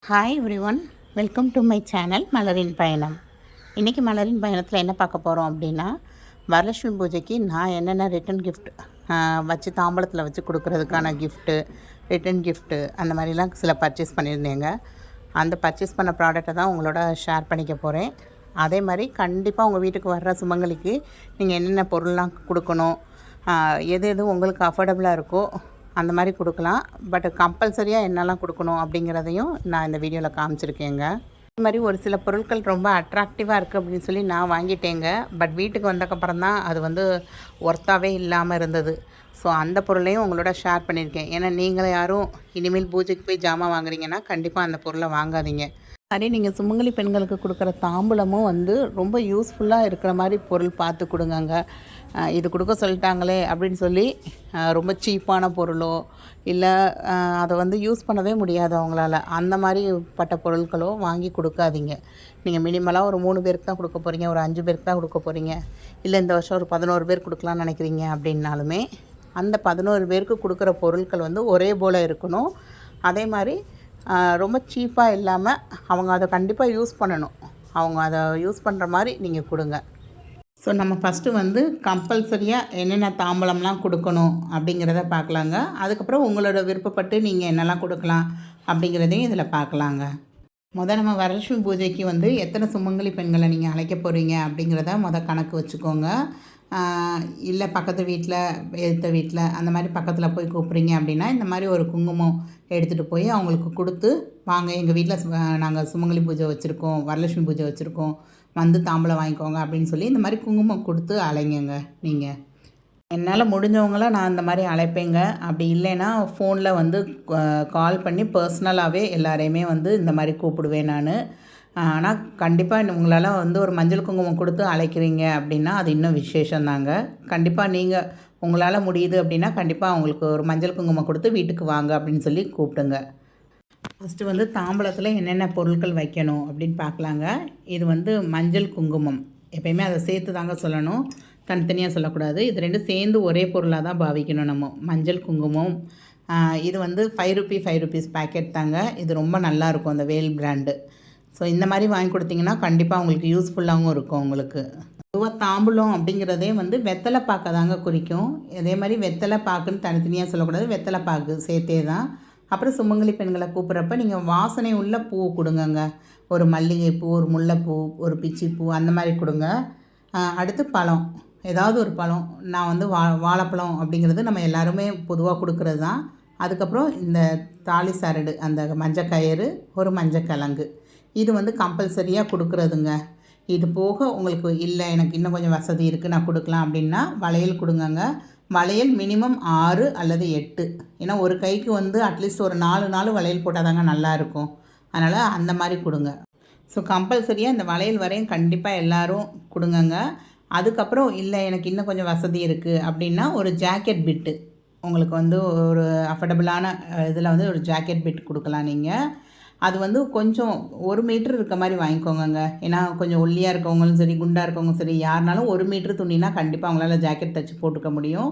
Hi every one, welcome to my channel மலரின் பயணம். இன்றைக்கி மலரின் பயணத்தில் என்ன பார்க்க போகிறோம் அப்படின்னா, வரலட்சுமி பூஜைக்கு நான் என்னென்ன ரிட்டன் கிஃப்ட் வச்சு தாம்பூலத்தில் வச்சு கொடுக்குறதுக்கான கிஃப்ட்டு, ரிட்டன் கிஃப்ட்டு அந்த மாதிரிலாம் சில பர்ச்சேஸ் பண்ணியிருந்தேங்க. அந்த பர்ச்சேஸ் பண்ண ப்ராடக்டை தான் உங்களோட ஷேர் பண்ணிக்க போகிறேன். அதே மாதிரி கண்டிப்பாக உங்கள் வீட்டுக்கு வர்ற சுமங்கலிக்கு நீங்கள் என்னென்ன பொருள்லாம் கொடுக்கணும், எது எது உங்களுக்கு அஃபோர்டபுளாக இருக்கோ அந்த மாதிரி கொடுக்கலாம். பட் கம்பல்சரியாக என்னெல்லாம் கொடுக்கணும் அப்படிங்கிறதையும் நான் இந்த வீடியோவில் காமிச்சிருக்கேங்க. அதே மாதிரி ஒரு சில பொருட்கள் ரொம்ப அட்ராக்டிவாக இருக்குது அப்படின்னு சொல்லி நான் வாங்கிட்டேங்க. பட் வீட்டுக்கு வந்தக்கப்புறம் தான் அது ஒர்த்தாகவே இல்லாமல் இருந்தது. ஸோ அந்த பொருளையும் உங்களோட ஷேர் பண்ணியிருக்கேன். ஏன்னா நீங்களே யாரும் இனிமேல் பூஜைக்கு போய் ஜாமான் வாங்குறீங்கன்னா கண்டிப்பாக அந்த பொருளை வாங்காதீங்க. அதே நீங்கள் சுமங்கலி பெண்களுக்கு கொடுக்குற தாம்பூலமும் ரொம்ப யூஸ்ஃபுல்லாக இருக்கிற மாதிரி பொருள் பார்த்து கொடுங்கங்க. இது கொடுக்க சொல்லிட்டாங்களே அப்படின்னு சொல்லி ரொம்ப சீப்பான பொருளோ இல்லை அதை யூஸ் பண்ணவே முடியாது அவங்களால, அந்த மாதிரி பட்ட பொருட்களோ வாங்கி கொடுக்காதீங்க. நீங்கள் மினிமலாக ஒரு 3 பேருக்கு தான் கொடுக்க போகிறீங்க, ஒரு 5 பேருக்கு தான் கொடுக்க போகிறீங்க, இல்லை இந்த வருஷம் ஒரு 11 பேர் கொடுக்கலான்னு நினைக்கிறீங்க அப்படின்னாலுமே அந்த 11 பேருக்கு கொடுக்குற பொருட்கள் ஒரே போல் இருக்கணும். அதே மாதிரி ரொம்ப சீப்பாக இல்லாமல் அவங்க அதை கண்டிப்பாக யூஸ் பண்ணணும். அவங்க அதை யூஸ் பண்ணுற மாதிரி நீங்கள் கொடுங்க. ஸோ நம்ம ஃபஸ்ட்டு கம்பல்சரியாக என்னென்ன தாம்பூலம்லாம் கொடுக்கணும் அப்படிங்கிறத பார்க்கலாங்க. அதுக்கப்புறம் உங்களோட விருப்பப்பட்டு நீங்கள் என்னெல்லாம் கொடுக்கலாம் அப்படிங்கிறதையும் இதில் பார்க்கலாங்க. நம்ம வரலட்சுமி பூஜைக்கு எத்தனை சுமங்கலி பெண்களை நீங்கள் அழைக்க போகிறீங்க அப்படிங்கிறத கணக்கு வச்சுக்கோங்க. இல்லை பக்கத்து வீட்டில், எதிர்த்த வீட்டில் அந்த மாதிரி பக்கத்தில் போய் கூப்பிட்றீங்க அப்படின்னா இந்த மாதிரி ஒரு குங்குமம் எடுத்துகிட்டு போய் அவங்களுக்கு கொடுத்து, வாங்க எங்கள் வீட்டில் நாங்கள் சுமங்கலி பூஜை வச்சுருக்கோம், வரலட்சுமி பூஜை வச்சுருக்கோம், தாம்பூலம் வாங்கிக்கோங்க அப்படின்னு சொல்லி இந்த மாதிரி குங்குமம் கொடுத்து அழைங்கங்க. நீங்கள் என்னால் முடிஞ்சவங்கள நான் இந்த மாதிரி அழைப்பேங்க. அப்படி இல்லைன்னா ஃபோனில் கால் பண்ணி பர்சனலாகவே எல்லாரையுமே இந்த மாதிரி கூப்பிடுவேன் நான். ஆனால் கண்டிப்பாக உங்களால் ஒரு மஞ்சள் குங்குமம் கொடுத்து அழைக்கிறீங்க அப்படின்னா அது இன்னும் விசேஷந்தாங்க. கண்டிப்பாக நீங்கள் உங்களால் முடியுது அப்படின்னா கண்டிப்பாக அவங்களுக்கு ஒரு மஞ்சள் குங்குமம் கொடுத்து வீட்டுக்கு வாங்க அப்படின்னு சொல்லி கூப்பிடுங்க. ஃபஸ்ட்டு தாம்பூலத்தில் என்னென்ன பொருட்கள் வைக்கணும் அப்படின்னு பார்க்கலாங்க. இது மஞ்சள் குங்குமம் எப்பயுமே அதை சேர்த்து தாங்க சொல்லணும், தனித்தனியாக சொல்லக்கூடாது. இது ரெண்டும் சேர்ந்து ஒரே பொருளாக தான் பாவிக்கணும். நம்ம மஞ்சள் குங்குமம் இது 5 rupees பேக்கெட் தாங்க. இது ரொம்ப நல்லாயிருக்கும், அந்த வேல் பிராண்டு. ஸோ இந்த மாதிரி வாங்கி கொடுத்தீங்கன்னா கண்டிப்பாக உங்களுக்கு யூஸ்ஃபுல்லாகவும் இருக்கும். உங்களுக்கு பொதுவாக தாம்பூலம் அப்படிங்கிறதே வெத்தலை பாக்கை தாங்க குறிக்கும். அதே மாதிரி வெத்தலை பாக்குன்னு தனித்தனியாக சொல்லக்கூடாது, வெத்தலை பாக்கு சேர்த்தே தான். அப்புறம் சுமங்கலி பெண்களை கூப்பிட்றப்ப நீங்கள் வாசனை உள்ள பூ கொடுங்கங்க. ஒரு மல்லிகைப்பூ, ஒரு முல்லைப்பூ, ஒரு பிச்சிப்பூ அந்த மாதிரி கொடுங்க. அடுத்து பழம், ஏதாவது ஒரு பழம். நான் வாழைப்பழம் அப்படிங்கிறது நம்ம எல்லாருமே பொதுவாக கொடுக்குறது தான். அதுக்கப்புறம் இந்த தாலி சரடு, அந்த மஞ்சள் கயிறு, ஒரு மஞ்சள் கிழங்கு, இது கம்பல்சரியாக கொடுக்குறதுங்க. இது போக உங்களுக்கு இல்லை எனக்கு இன்னும் கொஞ்சம் வசதி இருக்குது நான் கொடுக்கலாம் அப்படின்னா வளையல் கொடுங்கங்க. வளையல் மினிமம் 6 அல்லது 8. ஏன்னா ஒரு கைக்கு அட்லீஸ்ட் ஒரு 4 வளையல் போட்டால் தாங்க நல்லாயிருக்கும். அதனால் அந்த மாதிரி கொடுங்க. ஸோ கம்பல்சரியாக இந்த வளையல் வரையும் கண்டிப்பாக எல்லோரும் கொடுங்கங்க. அதுக்கப்புறம் இல்லை எனக்கு இன்னும் கொஞ்சம் வசதி இருக்குது அப்படின்னா ஒரு ஜாக்கெட் பிட்டு, உங்களுக்கு ஒரு அஃபர்டபுளான இதில் ஒரு ஜாக்கெட் பிட் கொடுக்கலாம் நீங்கள். அது கொஞ்சம் 1 மீட்டர் இருக்க மாதிரி வாங்கிக்கோங்க. ஏன்னா கொஞ்சம் ஒல்லியாக இருக்கவங்களும் சரி, குண்டாக இருக்கவங்களும் சரி, யாருனாலும் 1 மீட்டர் துணினா கண்டிப்பாக அவங்களால ஜாக்கெட் தைச்சி போட்டுக்க முடியும்.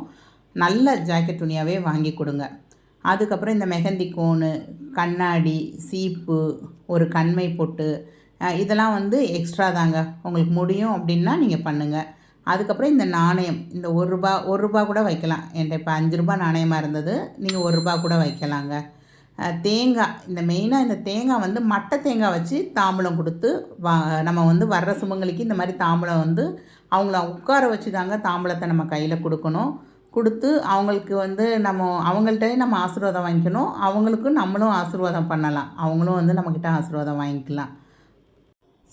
நல்ல ஜாக்கெட் துணியாகவே வாங்கி கொடுங்க. அதுக்கப்புறம் இந்த மெஹந்தி கோனு, கண்ணாடி, சீப்பு, ஒரு கண்மை பொட்டு, இதெல்லாம் எக்ஸ்ட்ரா தாங்க. உங்களுக்கு முடியும் அப்படின்னா நீங்கள் பண்ணுங்கள். அதுக்கப்புறம் இந்த நாணயம், இந்த ஒரு ரூபா கூட வைக்கலாம். என்கிட்ட இப்போ 5 ரூபா நாணயமாக இருந்தது, நீங்கள் 1 ரூபா கூட வைக்கலாங்க. தேங்காய், இந்த மெயினாக இந்த தேங்காய் மட்டை தேங்காய் வச்சு தாம்பூலம் கொடுத்து நம்ம வர்ற சுமங்கலிக்கு இந்த மாதிரி தாம்பூலம் அவங்கள உட்கார வச்சு தாங்க தாம்பூலத்தை நம்ம கையில் கொடுக்கணும். கொடுத்து அவங்களுக்கு நம்ம அவங்கள்ட்டே நம்ம ஆசீர்வாதம் வாங்கிக்கணும். அவங்களுக்கும் நம்மளும் ஆசீர்வாதம் பண்ணலாம், அவங்களும் நம்மக்கிட்ட ஆசீர்வாதம் வாங்கிக்கலாம்.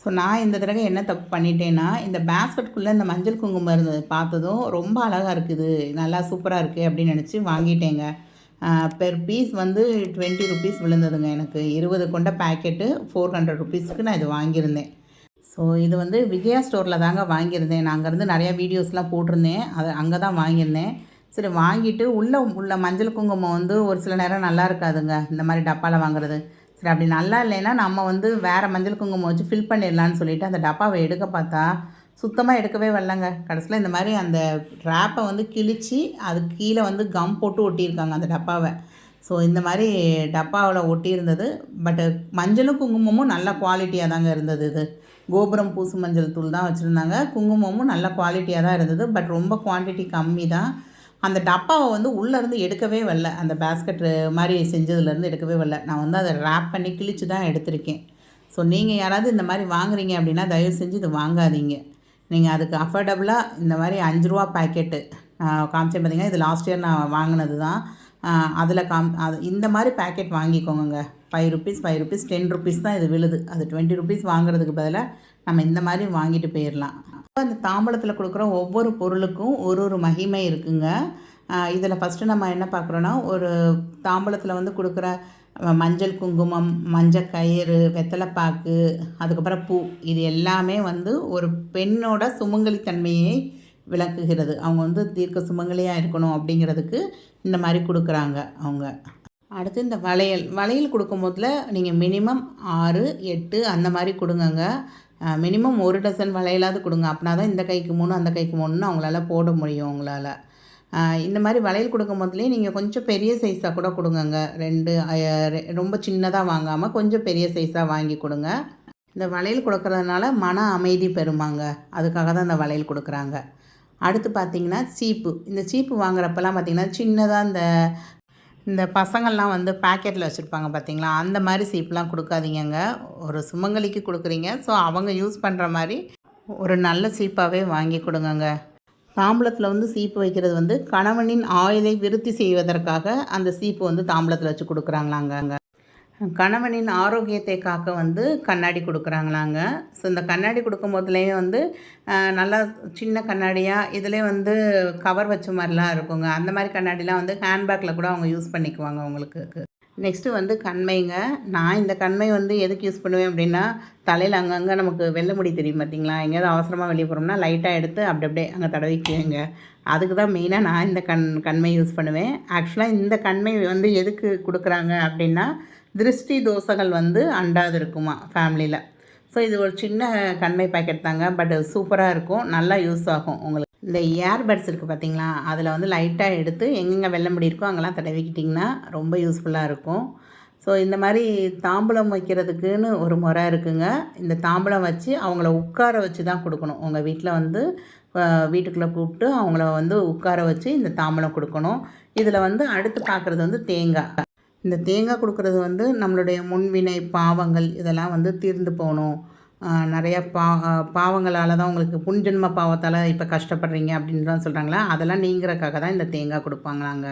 ஸோ நான் இந்த தடவை என்ன தப்பு பண்ணிட்டேன்னா, இந்த பேஸ்கெட்குள்ளே இந்த மஞ்சள் குங்குமம் இருந்தது பார்த்ததும் ரொம்ப அழகாக இருக்குது, நல்லா சூப்பராக இருக்குது அப்படின்னு நினச்சி வாங்கிட்டேங்க. பெர் பீஸ் 20 rupees விழுந்ததுங்க. எனக்கு 20 கொண்ட பேக்கெட்டு 400 rupeesக்கு நான் இது வாங்கியிருந்தேன். ஸோ இது விஜயா ஸ்டோரில் தாங்க வாங்கியிருந்தேன். நான் அங்கேருந்து நிறையா வீடியோஸ்லாம் போட்டிருந்தேன், அது அங்கே தான் வாங்கியிருந்தேன். சரி வாங்கிட்டு உள்ள மஞ்சள் குங்குமம் ஒரு சில நேரம் நல்லா இருக்காதுங்க, இந்த மாதிரி டப்பாவில் வாங்குறது. சரி அப்படி நல்லா இல்லைன்னா நம்ம வேறு மஞ்சள் குங்குமம் வச்சு ஃபில் பண்ணிடலான்னு சொல்லிவிட்டு அந்த டப்பாவை எடுக்க பார்த்தா சுத்தமாக எடுக்கவே வரலங்க. கடைசியில் இந்த மாதிரி அந்த ரேப்பை கிழித்து அது கீழே கம் போட்டு ஒட்டியிருக்காங்க அந்த டப்பாவை. ஸோ இந்த மாதிரி டப்பாவில் ஒட்டியிருந்தது. பட்டு மஞ்சளும் குங்குமமும் நல்ல குவாலிட்டியாக தாங்க இருந்தது. இது கோபுரம் பூசு மஞ்சள் தூள் தான் வச்சுருந்தாங்க. குங்குமமும் நல்ல குவாலிட்டியாக தான் இருந்தது. பட் ரொம்ப குவான்டிட்டி கம்மி தான். அந்த டப்பாவை வந்து உள்ளேருந்து எடுக்கவே வரல. அந்த பேஸ்கெட் மாதிரி செஞ்சதுலேருந்து எடுக்கவே வரல. நான் வந்து அதை ரேப் பண்ணி கிழிச்சு தான் எடுத்திருக்கேன். ஸோ நீங்கள் யாராவது இந்த மாதிரி வாங்குறீங்க அப்படின்னா தயவு செஞ்சு இது வாங்காதீங்க. நீங்கள் அதுக்கு அஃபோர்டபுளாக இந்த மாதிரி ரூ. 5 பாக்கெட்டு காமிச்சேன் பார்த்தீங்கன்னா, இது லாஸ்ட் இயர் நான் வாங்கினது தான். அதில் அது இந்த மாதிரி பேக்கெட் வாங்கிக்கோங்க. ₹5 ₹5 ₹10 தான் இது விழுது. அது ₹20 வாங்குறதுக்கு பதிலாக நம்ம இந்த மாதிரி வாங்கிட்டு போயிடலாம். அந்த தாம்பூலத்தில் கொடுக்குற ஒவ்வொரு பொருளுக்கும் ஒரு ஒரு மகிமை இருக்குங்க. இதில் ஃபஸ்ட்டு நம்ம என்ன பார்க்குறோன்னா, ஒரு தாம்பூலத்தில் வந்து கொடுக்குற மஞ்சள் குங்குமம், மஞ்சள் கயிறு, வெத்தலைப்பாக்கு, அதுக்கப்புறம் பூ, இது எல்லாமே வந்து ஒரு பெண்ணோட சுமங்கலித்தன்மையை விளக்குகிறது. அவங்க வந்து தீர்க்க சுமங்கலியாக இருக்கணும் அப்படிங்கிறதுக்கு இந்த மாதிரி கொடுக்குறாங்க அவங்க. அடுத்து இந்த வளையல் கொடுக்கும்போதுல நீங்கள் மினிமம் 6, 8 அந்த மாதிரி கொடுங்கங்க. மினிமம் 1 டசன் வளையலாவது கொடுங்க. அப்படின்னா தான் இந்த கைக்கு 3 அந்த கைக்கு 3ன்னு அவங்களால போட முடியும் உங்களால். இந்த மாதிரி வளையல் கொடுக்கும் போதுலேயே நீங்கள் கொஞ்சம் பெரிய சைஸாக கூட கொடுங்கங்க. 2 ரொம்ப சின்னதாக வாங்காமல் கொஞ்சம் பெரிய சைஸாக வாங்கி கொடுங்க. இந்த வளையல் கொடுக்கறதுனால மன அமைதி பெறுமாங்க. அதுக்காக தான் இந்த வளையல் கொடுக்குறாங்க. அடுத்து பார்த்திங்கன்னா சீப்பு. இந்த சீப்பு வாங்குறப்பெல்லாம் பார்த்திங்கன்னா சின்னதாக இந்த பசங்கள்லாம் வந்து பேக்கெட்டில் வச்சுருப்பாங்க பார்த்திங்களா, அந்த மாதிரி சீப்லாம் கொடுக்காதீங்கங்க. ஒரு சுமங்கலிக்கு கொடுக்குறீங்க, ஸோ அவங்க யூஸ் பண்ணுற மாதிரி ஒரு நல்ல சீப்பாகவே வாங்கி கொடுங்கங்க. தாம்பூலத்தில் வந்து சீப்பு வைக்கிறது வந்து கணவனின் ஆயுளை விருத்தி செய்வதற்காக அந்த சீப்பு வந்து தாம்பூலத்தில் வச்சு கொடுக்குறாங்களாங்க. கணவனின் ஆரோக்கியத்தை காக்க வந்து கண்ணாடி கொடுக்குறாங்களாங்க. ஸோ இந்த கண்ணாடி கொடுக்கும் போதுலேயும் வந்து நல்லா சின்ன கண்ணாடியாக இதிலே வந்து கவர் வச்ச மாதிரிலாம் இருக்குங்க. அந்த மாதிரி கண்ணாடிலாம் வந்து ஹேண்ட்பேக்கில் கூட அவங்க யூஸ் பண்ணிக்குவாங்க அவங்களுக்கு. நெக்ஸ்ட்டு வந்து கண்மைங்க. நான் இந்த கண்மை வந்து எதுக்கு யூஸ் பண்ணுவேன் அப்படின்னா, தலையில் அங்கங்கே நமக்கு வெள்ளை முடி தெரியும் பார்த்திங்களா, எங்கேயாவது அவசரமாக வெளியே போகிறோம்னா லைட்டாக எடுத்து அப்படியே அங்கே தடவிக்குவேங்க. அதுக்கு தான் மெயினாக நான் இந்த கண்மை யூஸ் பண்ணுவேன். ஆக்சுவலாக இந்த கண்மை வந்து எதுக்கு கொடுக்குறாங்க அப்படின்னா, திருஷ்டி தோசைகள் வந்து அண்டாது இருக்குமா ஃபேமிலியில். ஸோ இது ஒரு சின்ன கண்மை பேக்கெட் தாங்க. பட் சூப்பராக இருக்கும், நல்லா யூஸ் ஆகும் உங்களுக்கு. இந்த இயர்பட்ஸ் இருக்குது பார்த்திங்களா, அதில் வந்து லைட்டாக எடுத்து எங்கெங்கே வெள்ளை முடி இருக்கோ அங்கெல்லாம் தடவிக்கிட்டிங்கன்னா ரொம்ப யூஸ்ஃபுல்லாக இருக்கும். ஸோ இந்த மாதிரி தாம்பூலம் வைக்கிறதுக்குன்னு ஒரு முறை இருக்குங்க. இந்த தாம்பூலம் வச்சு அவங்கள உட்கார வச்சு தான் கொடுக்கணும். உங்கள் வீட்டில் வந்து வீட்டுக்குள்ளே கூப்பிட்டு அவங்கள வந்து உட்கார வச்சு இந்த தாம்பூலம் கொடுக்கணும். இதில் வந்து அடுத்து பார்க்குறது வந்து தேங்காய். இந்த தேங்காய் கொடுக்குறது வந்து நம்மளுடைய முன்வினை பாவங்கள் இதெல்லாம் வந்து தீர்ந்து போகணும். நிறையா பாவங்களால் தான் உங்களுக்கு புன்ஜென்ம பாவத்தால் இப்போ கஷ்டப்படுறீங்க அப்படின்னு தான் சொல்கிறாங்களா, அதெல்லாம் நீங்கிறக்காக தான் இந்த தேங்காய் கொடுப்பாங்களாங்க.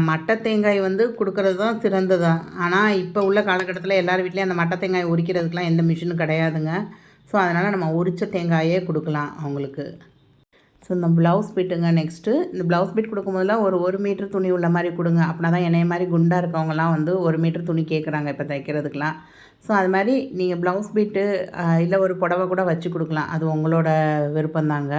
மட்டை தேங்காய் வந்து கொடுக்குறது தான் சிறந்ததான். ஆனால் இப்போ உள்ள காலகட்டத்தில் எல்லார் வீட்லேயும் அந்த மட்டை தேங்காய் உரிக்கிறதுக்கெலாம் எந்த மிஷினும் கிடையாதுங்க. ஸோ அதனால் நம்ம உரித்த தேங்காயே கொடுக்கலாம் அவங்களுக்கு. ஸோ இந்த ப்ளவுஸ் பீட்டுங்க. நெக்ஸ்ட்டு இந்த ப்ளவுஸ் பீட் கொடுக்கும்போதெல்லாம் ஒரு மீட்டர் துணி உள்ள மாதிரி கொடுங்க. அப்படின்னா தான் என்னைய மாதிரி குண்டாக இருக்கவங்கலாம் வந்து 1 மீட்டர் துணி கேட்குறாங்க இப்போ தைக்கிறதுக்கெலாம். ஸோ அது மாதிரி நீங்கள் ப்ளவுஸ் பீட்டு இல்லை ஒரு புடவை கூட வச்சு கொடுக்கலாம். அது உங்களோட விருப்பந்தாங்க.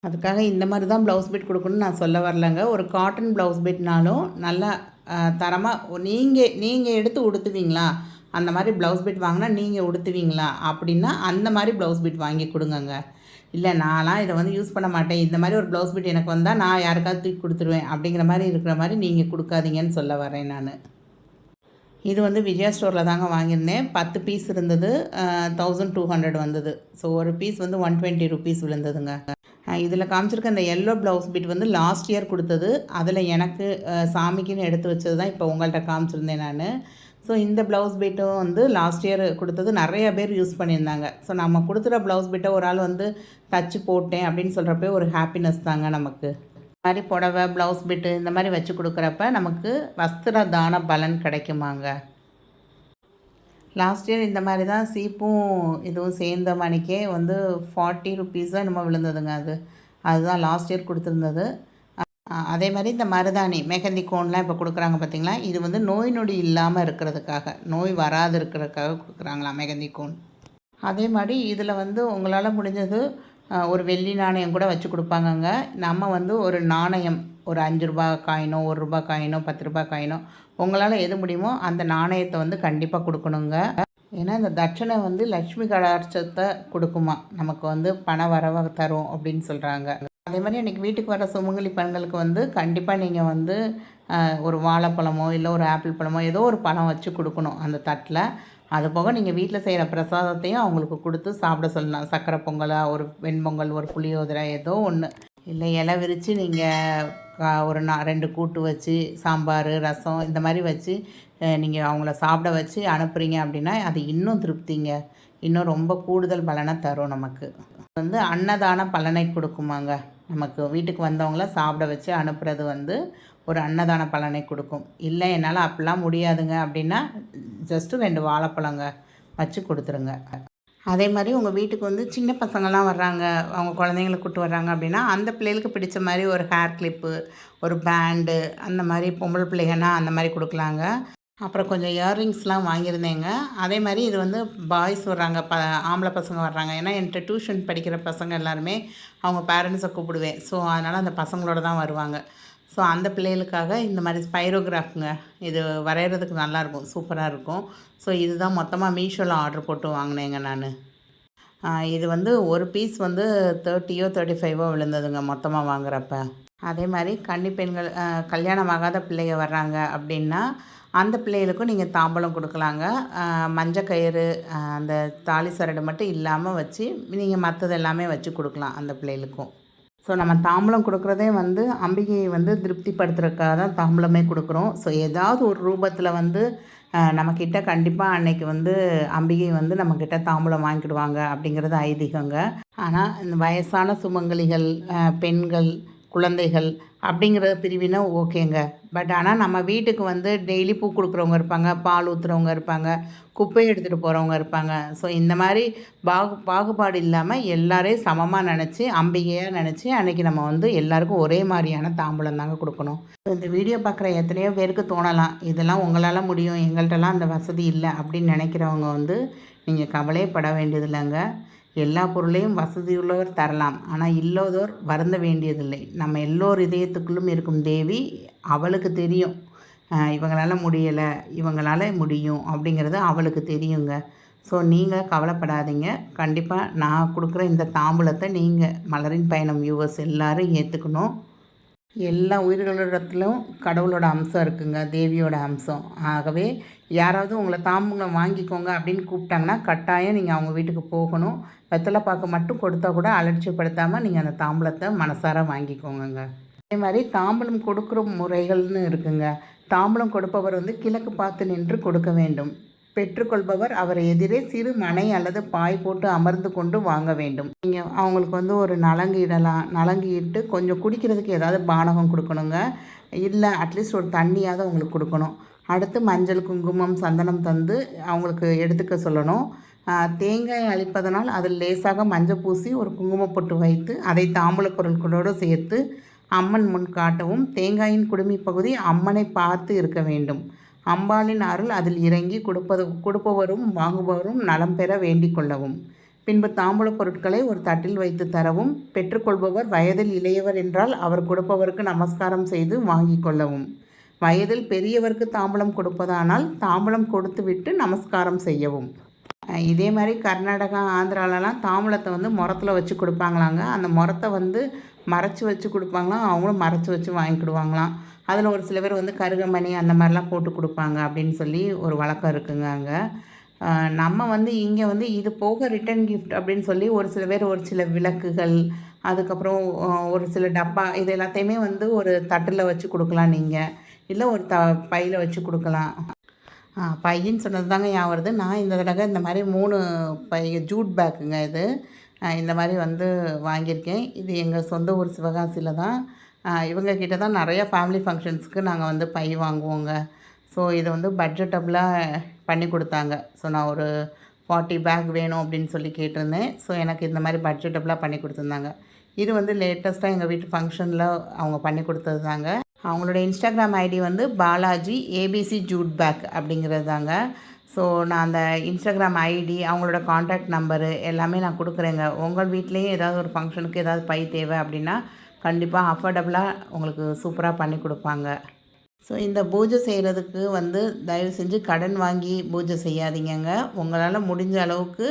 அதுக்காக இந்த மாதிரி தான் ப்ளவுஸ் பீட் கொடுக்கணுன்னு நான் சொல்ல வரலங்க. ஒரு காட்டன் ப்ளவுஸ் பீட்னாலும் நல்லா தரமாக நீங்கள் எடுத்து உடுத்துவீங்களா, அந்த மாதிரி ப்ளவுஸ் பீட் வாங்கினா நீங்கள் உடுத்துவீங்களா அப்படின்னா அந்த மாதிரி ப்ளவுஸ் பீட் வாங்கி கொடுங்கங்க. இல்லை நான்லாம் இதை வந்து யூஸ் பண்ண மாட்டேன், இந்த மாதிரி ஒரு ப்ளவுஸ் பீட் எனக்கு வந்தால் நான் யாருக்காவது தூக்கி கொடுத்துருவேன் அப்படிங்கிற மாதிரி இருக்கிற மாதிரி நீங்கள் கொடுக்காதீங்கன்னு சொல்ல வரேன் நான். இது வந்து விஜயா ஸ்டோரில் தாங்க வாங்கியிருந்தேன். 10 பீஸ் இருந்தது, 1200 வந்தது. ஸோ ஒரு பீஸ் வந்து ₹120 விழுந்ததுங்க. இதில் காமிச்சிருக்க இந்த எல்லோ ப்ளவுஸ் பீட் வந்து லாஸ்ட் இயர் கொடுத்தது. அதில் எனக்கு சாமிக்குன்னு எடுத்து வச்சது தான் இப்போ உங்கள்கிட்ட காமிச்சிருந்தேன் நான். ஸோ இந்த ப்ளவுஸ் பீட்டும் வந்து லாஸ்ட் இயர் கொடுத்தது, நிறைய பேர் யூஸ் பண்ணியிருந்தாங்க. ஸோ நம்ம கொடுத்துற ப்ளவுஸ் பீட்டை ஒரு ஆள் வந்து தச்சு போட்டேன் அப்படின்னு சொல்கிறப்ப ஒரு ஹாப்பினஸ் தாங்க நமக்கு. இந்த மாதிரி புடவை ப்ளவுஸ் பீட்டு இந்த மாதிரி வச்சு கொடுக்குறப்ப நமக்கு வஸ்திர தான பலன் கிடைக்குமாங்க. லாஸ்ட் இயர் இந்த மாதிரி தான் சீப்பும் இதுவும் சேர்ந்த மணிக்கே வந்து ₹40 தான் என்னமோ விழுந்ததுங்க. அதுதான் லாஸ்ட் இயர் கொடுத்துருந்தது. அதே மாதிரி இந்த மருதாணி மெஹந்தி கோன்லாம் இப்போ கொடுக்குறாங்க பார்த்திங்களா, இது வந்து நோய் நொடி இல்லாமல் இருக்கிறதுக்காக, நோய் வராது இருக்கிறதுக்காக கொடுக்குறாங்களா மெஹந்தி கோன். அதே மாதிரி இதில் வந்து உங்களால் முடிஞ்சது ஒரு வெள்ளி நாணயம் கூட வச்சு கொடுப்பாங்கங்க. நம்ம வந்து ஒரு நாணயம், ஒரு ₹5 காயினோ, ₹1 காயினோ, ₹10 காயினோ, உங்களால் எது முடியுமோ அந்த நாணயத்தை வந்து கண்டிப்பாக கொடுக்கணுங்க. ஏன்னா இந்த தட்சணை வந்து லக்ஷ்மி கடாட்சத்தை கொடுக்குமா, நமக்கு வந்து பண வரவை தரும் அப்படின்னு சொல்கிறாங்க. அதே மாதிரி அன்றைக்கி வீட்டுக்கு வர சுமங்கலி பெண்களுக்கு வந்து கண்டிப்பாக நீங்கள் வந்து ஒரு வாழைப்பழமோ இல்லை ஒரு ஆப்பிள் பழமோ ஏதோ ஒரு பழம் வச்சு கொடுக்கணும் அந்த தட்டில். அது போக நீங்கள் வீட்டில் செய்கிற பிரசாதத்தையும் அவங்களுக்கு கொடுத்து சாப்பிட சொல்லலாம். சக்கரை பொங்கலாக, ஒரு வெண்பொங்கல், ஒரு புளியோதரை ஏதோ ஒன்று. இல்லை இலை விரித்து நீங்கள் ஒரு 2 கூட்டு வச்சு சாம்பார், ரசம் இந்த மாதிரி வச்சு நீங்கள் அவங்கள சாப்பிட வச்சு அனுப்புகிறீங்க அப்படின்னா அது இன்னும் திருப்திங்க. இன்னும் ரொம்ப கூடுதல் பலனை தரும். நமக்கு வந்து அன்னதான பலனை கொடுக்குமாங்க. நமக்கு வீட்டுக்கு வந்தவங்கள சாப்பிட வச்சு அனுப்புறது ஒரு அன்னதான பலனை கொடுக்கும். இல்லை என்னால் அப்படிலாம் முடியாதுங்க அப்படின்னா ஜஸ்ட்டு 2 வாழைப்பழங்க வச்சு கொடுத்துருங்க. அதே மாதிரி உங்கள் வீட்டுக்கு சின்ன பசங்கள்லாம் வர்றாங்க, அவங்க குழந்தைங்கள கூப்பிட்டு வர்றாங்க அப்படின்னா அந்த பிள்ளைகளுக்கு பிடிச்ச மாதிரி ஒரு ஹேர் கிளிப்பு, ஒரு பேண்டு, அந்த மாதிரி பொம்பளை பிள்ளைங்கன்னா அந்த மாதிரி கொடுக்கலாங்க. அப்புறம் கொஞ்சம் இயர்ரிங்ஸ்லாம் வாங்கியிருந்தேங்க. அதே மாதிரி இது பாய்ஸ் வர்றாங்க, ஆம்பளை பசங்க வர்றாங்க. ஏன்னா என்கிட்ட டியூஷன் படிக்கிற பசங்க எல்லாருமே அவங்க பேரண்ட்ஸை கூப்பிடுவேன். ஸோ அதனால் அந்த பசங்களோட தான் வருவாங்க. ஸோ அந்த பிள்ளைகளுக்காக இந்த மாதிரி ஸ்பைரோகிராஃப்ங்க, இது வரைகிறதுக்கு நல்லாயிருக்கும், சூப்பராக இருக்கும். ஸோ இதுதான் மொத்தமாக மீஷோவில் ஆர்டர் போட்டு வாங்கினேங்க நான். இது ஒரு பீஸ் 30ஓ 35ஓ விழுந்ததுங்க மொத்தமாக வாங்குறப்ப. அதே மாதிரி கன்னி பெண்கள், கல்யாணம் ஆகாத பிள்ளைங்க வர்றாங்க அப்படின்னா அந்த பிள்ளைகளுக்கும் நீங்கள் தாம்பூலம் கொடுக்கலாங்க. மஞ்சக்கயிறு, அந்த தாலி சரடு மட்டும் இல்லாமல் வச்சு நீங்கள் மற்றது எல்லாமே வச்சு கொடுக்கலாம் அந்த பிள்ளைகளுக்கும். ஸோ நம்ம தாம்பூலம் கொடுக்குறதே அம்பிகையை திருப்திப்படுத்துறதுக்காக தான் தாம்பூலமே கொடுக்குறோம். ஸோ ஏதாவது ஒரு ரூபத்தில் நம்மக்கிட்ட கண்டிப்பாக அன்னைக்கு அம்பிகை நம்மக்கிட்ட தாம்பூலம் வாங்கிடுவாங்க அப்படிங்கிறது ஐதீகங்க. ஆனால் இந்த வயசான சுமங்கலிகள், பெண்கள், குழந்தைகள் அப்படிங்கிற பிரிவினை ஓகேங்க. பட் ஆனால் நம்ம வீட்டுக்கு டெய்லி பூ கொடுக்குறவங்க இருப்பாங்க, பால் ஊற்றுறவங்க இருப்பாங்க, குப்பையை எடுத்துகிட்டு போகிறவங்க இருப்பாங்க. ஸோ இந்த மாதிரி பாகுபாடு இல்லாமல் எல்லாரையும் சமமாக நினச்சி, அம்பிகையாக நினச்சி அன்றைக்கி நம்ம எல்லாருக்கும் ஒரே மாதிரியான தாம்பூலம் தாங்க கொடுக்கணும். இந்த வீடியோ பார்க்குற எத்தனையோ பேருக்கு தோணலாம், இதெல்லாம் உங்களால் முடியும், எங்கள்கிட்டலாம் அந்த வசதி இல்லை அப்படின்னு நினைக்கிறவங்க நீங்கள் கவலையே பட வேண்டியதில்லைங்க. எல்லா பொருளையும் வசதியுள்ளவர் தரலாம், ஆனால் இல்லாதோர் வருந்த வேண்டியதில்லை. நம்ம எல்லோர் இதயத்துக்குள்ளும் இருக்கும் தேவி, அவளுக்கு தெரியும் இவங்களால் முடியலை, இவங்களால் முடியும் அப்படிங்கிறது அவளுக்கு தெரியுங்க. ஸோ நீங்கள் கவலைப்படாதீங்க. கண்டிப்பாக நான் கொடுக்குற இந்த தாம்பூலத்தை நீங்கள் மலரின் பயணம் வியூவர்ஸ் எல்லோரும் ஏற்றுக்கணும். எல்லா உயிர்களிடத்திலும் கடவுளோட அம்சம் இருக்குங்க, தேவியோட அம்சம். ஆகவே யாராவது உங்களை தாம்பூலம் வாங்கிக்கோங்க அப்படின்னு கூப்பிட்டாங்கன்னா கட்டாயம் நீங்கள் அவங்க வீட்டுக்கு போகணும். வெத்தலை பாக்கு மட்டும் கொடுத்தா கூட அலட்சியப்படுத்தாமல் நீங்கள் அந்த தாம்பூலத்தை மனசார வாங்கிக்கோங்க. அதே மாதிரி தாம்பூலம் கொடுக்குற முறைகள்னு இருக்குங்க. தாம்பூலம் கொடுப்பவர் கிழக்கு பார்த்து நின்று கொடுக்க வேண்டும். பெற்றுக்கொள்பவர் அவர் எதிரே சிறு மனை அல்லது பாய் போட்டு அமர்ந்து கொண்டு வாங்க வேண்டும். நீங்கள் அவங்களுக்கு ஒரு நலங்கு இடலாம். நலங்கு இட்டு கொஞ்சம் குடிக்கிறதுக்கு ஏதாவது பானகம் கொடுக்கணுங்க. இல்லை அட்லீஸ்ட் ஒரு தண்ணியாவது அவங்களுக்கு கொடுக்கணும். அடுத்து மஞ்சள், குங்குமம், சந்தனம் தந்து அவங்களுக்கு எடுத்துக்க சொல்லணும். தேங்காய் அளிப்பதனால் அதில் லேசாக மஞ்சள் பூசி ஒரு குங்குமப்பொட்டு வைத்து அதை தாம்பூல பொருட்களோடு சேர்த்து அம்மன் முன் காட்டவும். தேங்காயின் குடுமி பகுதி அம்மனை பார்த்து இருக்க வேண்டும். அம்பாளின் அருள் அதில் இறங்கி கொடுப்பவரும் வாங்குபவரும் நலம் பெற வேண்டிக் கொள்ளவும். பின்பு தாம்பூல பொருட்களை ஒரு தட்டில் வைத்து தரவும். பெற்றுக்கொள்பவர் வயதில் இளையவர் என்றால் அவர் கொடுப்பவருக்கு நமஸ்காரம் செய்து வாங்கி கொள்ளவும். வயதில் பெரியவருக்கு தாம்பூலம் கொடுப்பதானால் தாம்பூலம் கொடுத்துவிட்டு நமஸ்காரம் செய்யவும். இதே மாதிரி கர்நாடகா, ஆந்திராலலாம் தாம்பூலத்தை முறத்தில் வச்சு கொடுப்பாங்களாங்க. அந்த முறத்தை மறைச்சி வச்சு கொடுப்பாங்களாம், அவங்களும் மறைச்சி வச்சு வாங்கிக்கிடுவாங்களாம். அதில் ஒரு சில பேர் கருகமணி அந்த மாதிரிலாம் போட்டு கொடுப்பாங்க அப்படின்னு சொல்லி ஒரு வழக்கம் இருக்குங்க அங்கே. நம்ம இங்கே இது போக ரிட்டன் கிஃப்ட் அப்படின்னு சொல்லி ஒரு சில பேர் ஒரு சில விளக்குகள், அதுக்கப்புறம் ஒரு சில டப்பா, இது எல்லாத்தையுமே ஒரு தட்டில் வச்சு கொடுக்கலாம். நீங்கள் இல்லை ஒரு பையில் வச்சு கொடுக்கலாம். பையின்னு சொன்னது தாங்க ஞாபகம் வருது. நான் இந்த தடவை இந்த மாதிரி 3 பை ஜூட் பேக்குங்க இது. இந்த மாதிரி வாங்கியிருக்கேன். இது எங்கள் சொந்த ஊர் சிவகாசியில் தான். இவங்கக்கிட்ட தான் நிறையா ஃபேமிலி ஃபங்க்ஷன்ஸுக்கு நாங்கள் பை வாங்குவோங்க. ஸோ இது பட்ஜெட்டபுளாக பண்ணி கொடுத்தாங்க. ஸோ நான் ஒரு 40 பேக் வேணும் அப்படின்னு சொல்லி கேட்டிருந்தேன். ஸோ எனக்கு இந்த மாதிரி பட்ஜெட்டபுளாக பண்ணி கொடுத்துருந்தாங்க. இது லேட்டஸ்ட்டாக எங்கள் வீட்டு ஃபங்க்ஷனில் அவங்க பண்ணி கொடுத்தது தாங்க. அவங்களோட இன்ஸ்டாகிராம் ஐடி பாலாஜி ஏபிசி ஜூட் பேக் அப்படிங்கிறது தாங்க. ஸோ நான் அந்த இன்ஸ்டாகிராம் ஐடி, அவங்களோட காண்டாக்ட் நம்பரு எல்லாமே நான் கொடுக்குறேங்க. உங்கள் வீட்லேயும் ஏதாவது ஒரு ஃபங்க்ஷனுக்கு ஏதாவது பை தேவை அப்படின்னா கண்டிப்பாக அஃபோர்டபுளாக உங்களுக்கு சூப்பராக பண்ணி கொடுப்பாங்க. ஸோ இந்த பூஜை செய்கிறதுக்கு வந்து தயவு செஞ்சு கடன் வாங்கி பூஜை செய்யாதீங்கங்க. உங்களால் முடிஞ்ச அளவுக்கு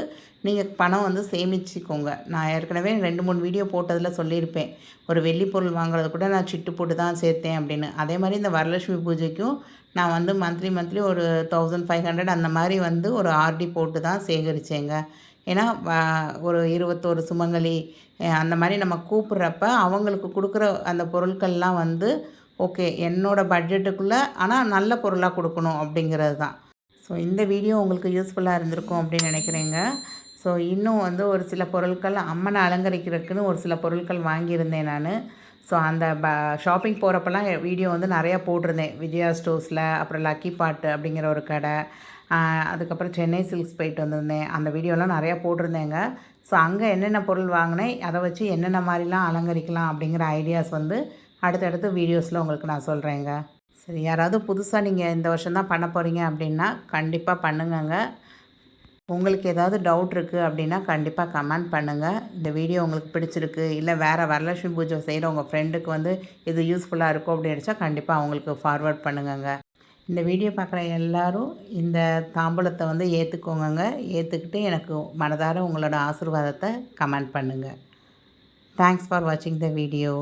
நீங்கள் பணம் வந்து சேமிச்சுக்கோங்க. நான் ஏற்கனவே 2, 3 வீடியோ போட்டதில் சொல்லியிருப்பேன். ஒரு வெள்ளி பொருள் வாங்குறது கூட நான் சிட்டு போட்டு தான் சேர்த்தேன் அப்படின்னு. அதே மாதிரி இந்த வரலட்சுமி பூஜைக்கும் நான் வந்து மந்த்லி ஒரு 1500 அந்த மாதிரி வந்து ஒரு ஆர்டி போட்டு தான் சேகரித்தேங்க. ஏன்னா ஒரு 21 சுமங்கலி அந்த மாதிரி நம்ம கூப்பிட்றப்ப அவங்களுக்கு கொடுக்குற அந்த பொருட்கள்லாம் வந்து ஓகே என்னோடய பட்ஜெட்டுக்குள்ளே ஆனால் நல்ல பொருளாக கொடுக்கணும் அப்படிங்கிறது தான். ஸோ இந்த வீடியோ உங்களுக்கு யூஸ்ஃபுல்லாக இருந்திருக்கும் அப்படின்னு நினைக்கிறேங்க. ஸோ இன்னும் வந்து ஒரு சில பொருட்கள் அம்மனை அலங்கரிக்கிறதுக்குன்னு ஒரு சில பொருட்கள் வாங்கியிருந்தேன் நான். ஸோ அந்த ஷாப்பிங் போகிறப்பெல்லாம் வீடியோ வந்து நிறையா போட்டிருந்தேன். விஜயா ஸ்டோர்ஸில், அப்புறம் லக்கி பாட்டு அப்படிங்கிற ஒரு கடை, அதுக்கப்புறம் சென்னை சில்க்ஸ் போயிட்டு வந்திருந்தேன். அந்த வீடியோலாம் நிறையா போட்டிருந்தேங்க. ஸோ அங்கே என்னென்ன பொருள் வாங்கினேன், அதை வச்சு என்னென்ன மாதிரிலாம் அலங்கரிக்கலாம் அப்படிங்கிற ஐடியாஸ் வந்து அடுத்தடுத்த வீடியோஸில் உங்களுக்கு நான் சொல்கிறேங்க. சரி, யாராவது புதுசாக நீங்கள் இந்த வருஷம் தான் பண்ண போகிறீங்க அப்படின்னா கண்டிப்பாக பண்ணுங்கங்க. உங்களுக்கு ஏதாவது டவுட் இருக்குது அப்படின்னா கண்டிப்பாக கமெண்ட் பண்ணுங்கள். இந்த வீடியோ உங்களுக்கு பிடிச்சிருக்கு, இல்லை வேறு வரலட்சுமி பூஜை செய்கிற உங்கள் ஃப்ரெண்டுக்கு வந்து இது யூஸ்ஃபுல்லாக இருக்கும் அப்படின்னு நினச்சா கண்டிப்பாக அவங்களுக்கு ஃபார்வர்ட் பண்ணுங்கங்க. இந்த வீடியோ பார்க்குற எல்லோரும் இந்த தாம்பூலத்தை வந்து ஏற்றுக்கோங்க. ஏற்றுக்கிட்டு எனக்கு மனதார உங்களோட ஆசீர்வாதத்தை கமெண்ட் பண்ணுங்கள். தேங்க்ஸ் ஃபார் வாட்சிங் த வீடியோ.